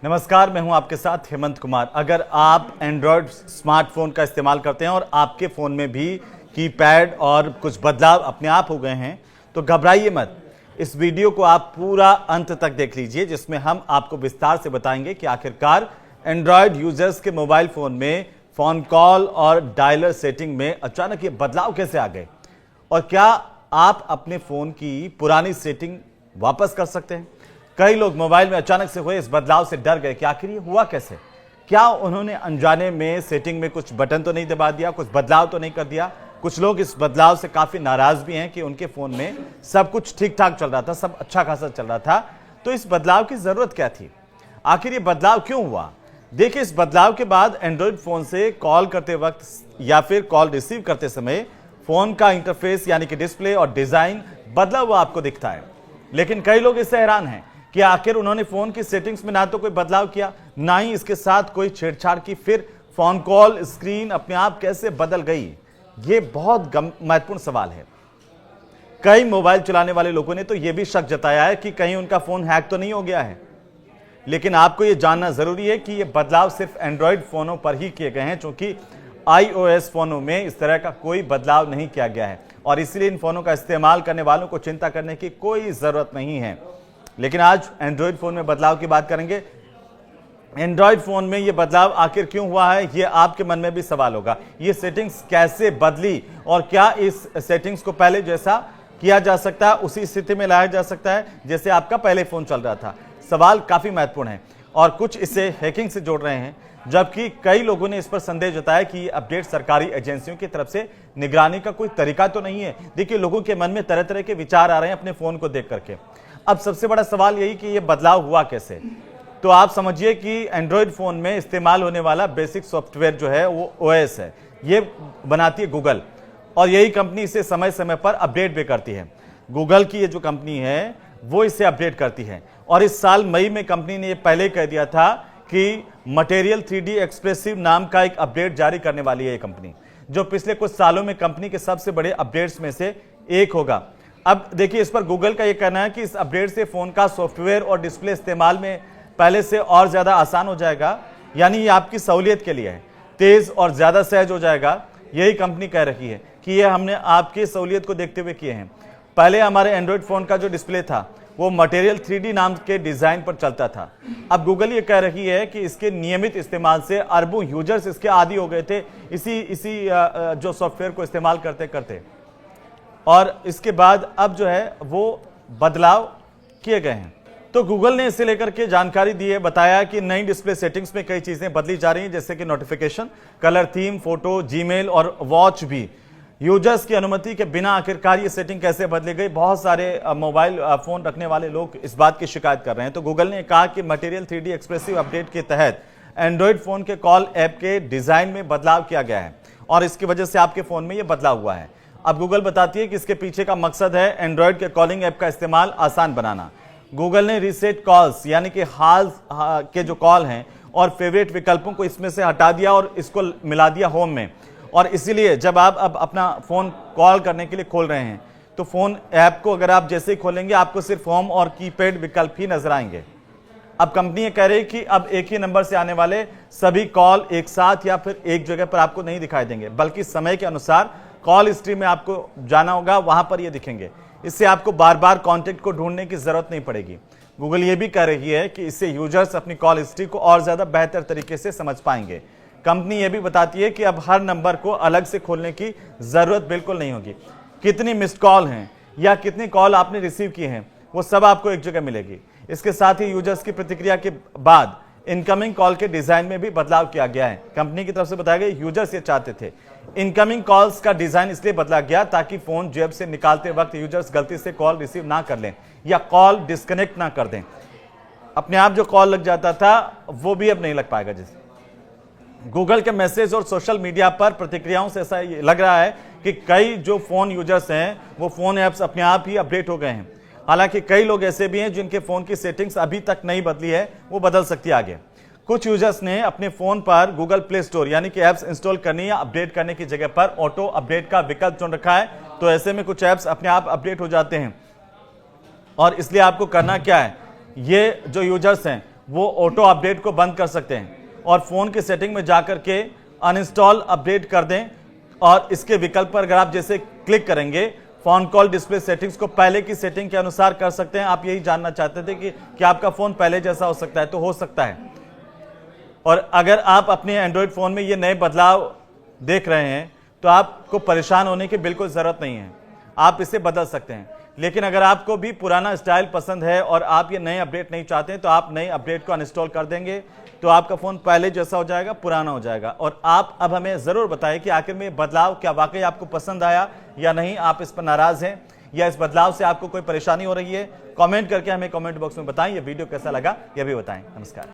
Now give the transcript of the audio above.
नमस्कार, मैं हूं आपके साथ हेमंत कुमार। अगर आप एंड्रॉयड स्मार्टफोन का इस्तेमाल करते हैं और आपके फ़ोन में भी कीपैड और कुछ बदलाव अपने आप हो गए हैं तो घबराइए मत। इस वीडियो को आप पूरा अंत तक देख लीजिए, जिसमें हम आपको विस्तार से बताएंगे कि आखिरकार एंड्रॉयड यूजर्स के मोबाइल फ़ोन में फ़ोन कॉल और डायलर सेटिंग में अचानक ये बदलाव कैसे आ गए और क्या आप अपने फ़ोन की पुरानी सेटिंग वापस कर सकते हैं। कई लोग मोबाइल में अचानक से हुए इस बदलाव से डर गए कि आखिर ये हुआ कैसे। क्या उन्होंने अनजाने में सेटिंग में कुछ बटन तो नहीं दबा दिया, कुछ बदलाव तो नहीं कर दिया। कुछ लोग इस बदलाव से काफी नाराज भी हैं कि उनके फोन में सब कुछ ठीक ठाक चल रहा था, सब अच्छा खासा चल रहा था, तो इस बदलाव की जरूरत क्या थी, आखिर ये बदलाव क्यों हुआ। देखिए, इस बदलाव के बाद एंड्रॉयड फोन से कॉल करते वक्त या फिर कॉल रिसीव करते समय फोन का इंटरफेस यानी कि डिस्प्ले और डिजाइन बदला हुआ आपको दिखता है। लेकिन कई लोग इससे हैरान हैं कि आखिर उन्होंने फोन की सेटिंग्स में ना तो कोई बदलाव किया, ना ही इसके साथ कोई छेड़छाड़ की, फिर फोन कॉल स्क्रीन अपने आप कैसे बदल गई। ये बहुत महत्वपूर्ण सवाल है। कई मोबाइल चलाने वाले लोगों ने तो यह भी शक जताया है कि कहीं उनका फोन हैक तो नहीं हो गया है। लेकिन आपको यह जानना जरूरी है कि यह बदलाव सिर्फ एंड्रॉयड फोनों पर ही किए गए हैं, क्योंकि iOS फोनों में इस तरह का कोई बदलाव नहीं किया गया है और इसलिए इन फोनों का इस्तेमाल करने वालों को चिंता करने की कोई जरूरत नहीं है। लेकिन आज एंड्रॉयड फोन में बदलाव की बात करेंगे। एंड्रॉयड फोन में यह बदलाव आखिर क्यों हुआ है, यह आपके मन में भी सवाल होगा। ये सेटिंग्स कैसे बदली और क्या इस सेटिंग्स को पहले जैसा किया जा सकता है, उसी स्थिति में लाया जा सकता है जैसे आपका पहले फोन चल रहा था। सवाल काफी महत्वपूर्ण है और कुछ इसे हैकिंग से जोड़ रहे हैं, जबकि कई लोगों ने इस पर संदेह जताया कि अपडेट सरकारी एजेंसियों की तरफ से निगरानी का कोई तरीका तो नहीं है। देखिए, लोगों के मन में तरह तरह के विचार आ रहे हैं अपने फोन को देख करके। अब सबसे बड़ा सवाल यही कि यह बदलाव हुआ कैसे। तो आप समझिए कि एंड्रॉयड फोन में इस्तेमाल होने वाला बेसिक सॉफ्टवेयर जो है वो OS है, ये बनाती है गूगल और यही कंपनी इसे समय समय पर अपडेट भी करती है। गूगल की ये जो कंपनी है वो इसे अपडेट करती है और इस साल मई में कंपनी ने ये पहले कह दिया था कि मटेरियल 3D एक्सप्रेसिव नाम का एक अपडेट जारी करने वाली है ये कंपनी, जो पिछले कुछ सालों में कंपनी के सबसे बड़े अपडेट्स में से एक होगा। अब देखिए, इस पर गूगल का यह कहना है कि इस अपडेट से फोन का सॉफ्टवेयर और डिस्प्ले इस्तेमाल में पहले से और ज्यादा आसान हो जाएगा, यानी ये आपकी सहूलियत के लिए है, तेज और ज्यादा सहज हो जाएगा। यही कंपनी कह रही है कि ये हमने आपकी सहूलियत को देखते हुए किए हैं। पहले हमारे एंड्रॉयड फोन का जो डिस्प्ले था वो मटेरियल 3D नाम के डिजाइन पर चलता था। अब गूगल ये कह रही है कि इसके नियमित इस्तेमाल से अरबों यूजर्स इसके आदी हो गए थे, इसी जो सॉफ्टवेयर को इस्तेमाल करते करते, और इसके बाद अब जो है वो बदलाव किए गए हैं। तो गूगल ने इसे लेकर के जानकारी दी है, बताया कि नई डिस्प्ले सेटिंग्स में कई चीजें बदली जा रही हैं, जैसे कि notification, colour theme, photo, Gmail और वॉच भी। यूजर्स की अनुमति के बिना आखिरकार ये सेटिंग कैसे बदली गई, बहुत सारे मोबाइल फोन रखने वाले लोग इस बात की शिकायत कर रहे हैं। तो गूगल ने कहा कि मटेरियल 3D एक्सप्रेसिव अपडेट के तहत एंड्रॉयड फोन के कॉल ऐप के डिजाइन में बदलाव किया गया है और इसकी वजह से आपके फोन में यह बदलाव हुआ है। अब गूगल बताती है कि इसके पीछे का मकसद है एंड्रॉयड के कॉलिंग ऐप का इस्तेमाल आसान बनाना। गूगल ने रीसेट कॉल्स यानी कि हाल के जो कॉल हैं और फेवरेट विकल्पों को इसमें से हटा दिया और इसको मिला दिया होम में, और इसीलिए जब आप अब अपना फोन कॉल करने के लिए खोल रहे हैं तो फोन ऐप को अगर आप जैसे ही खोलेंगे आपको सिर्फ होम और कीपैड विकल्प ही नजर आएंगे। अब कंपनी ये कह रही है कि अब एक ही नंबर से आने वाले सभी कॉल एक साथ या फिर एक जगह पर आपको नहीं दिखाई देंगे, बल्कि समय के अनुसार कॉल हिस्ट्री में आपको जाना होगा, वहां पर ये दिखेंगे। इससे आपको बार बार कॉन्टेक्ट को ढूंढने की जरूरत नहीं पड़ेगी। गूगल ये भी कह रही है कि इससे यूजर्स अपनी कॉल हिस्ट्री को और ज्यादा बेहतर तरीके से समझ पाएंगे। कंपनी ये भी बताती है कि अब हर नंबर को अलग से खोलने की जरूरत बिल्कुल नहीं होगी। कितनी मिस्ड कॉल हैं या कितनी कॉल आपने रिसीव की हैं वो सब आपको एक जगह मिलेगी। इसके साथ ही यूजर्स की प्रतिक्रिया के बाद इनकमिंग कॉल के डिजाइन में भी बदलाव किया गया है। कंपनी की तरफ से बताया गया यूजर्स ये चाहते थे। इनकमिंग कॉल्स का डिजाइन इसलिए बदला गया ताकि फोन जेब से निकालते वक्त यूजर्स गलती से कॉल रिसीव ना कर लें या कॉल डिस्कनेक्ट ना कर दें। अपने आप जो कॉल लग जाता था वो भी अब नहीं लग पाएगा। जैसे गूगल के मैसेज और सोशल मीडिया पर प्रतिक्रियाओं से ऐसा लग रहा है कि कई जो फोन यूजर्स हैं वो फोन ऐप्स अपने आप ही अपडेट हो गए हैं। हालांकि कई लोग ऐसे भी हैं जिनके फोन की सेटिंग्स अभी तक नहीं बदली है, वो बदल सकती है आगे। कुछ यूजर्स ने अपने फोन पर गूगल प्ले स्टोर यानी कि ऐप्स इंस्टॉल करने या अपडेट करने की जगह पर ऑटो अपडेट का विकल्प चुन रखा है, तो ऐसे में कुछ ऐप्स अपने आप अपडेट हो जाते हैं। और इसलिए आपको करना क्या है, ये जो यूजर्स हैं वो ऑटो अपडेट को बंद कर सकते हैं और फ़ोन की सेटिंग में जाकर के अनइंस्टॉल अपडेट कर दें। और इसके विकल्प पर अगर आप जैसे क्लिक करेंगे, फोन कॉल डिस्प्ले सेटिंग्स को पहले की सेटिंग के अनुसार कर सकते हैं। आप यही जानना चाहते थे कि आपका फ़ोन पहले जैसा हो सकता है, तो हो सकता है। और अगर आप अपने एंड्रॉयड फ़ोन में ये नए बदलाव देख रहे हैं तो आपको परेशान होने की बिल्कुल ज़रूरत नहीं है, आप इसे बदल सकते हैं। लेकिन अगर आपको भी पुराना स्टाइल पसंद है और आप ये नए अपडेट नहीं चाहते हैं तो आप नए अपडेट को अनइंस्टॉल कर देंगे, तो आपका फ़ोन पहले जैसा हो जाएगा, पुराना हो जाएगा। और आप अब हमें ज़रूर बताएं कि आखिर में बदलाव क्या वाकई आपको पसंद आया या नहीं, आप इस पर नाराज़ हैं या इस बदलाव से आपको कोई परेशानी हो रही है। कमेंट करके हमें कमेंट बॉक्स में बताएं। ये वीडियो कैसा लगा यह भी बताएं। नमस्कार।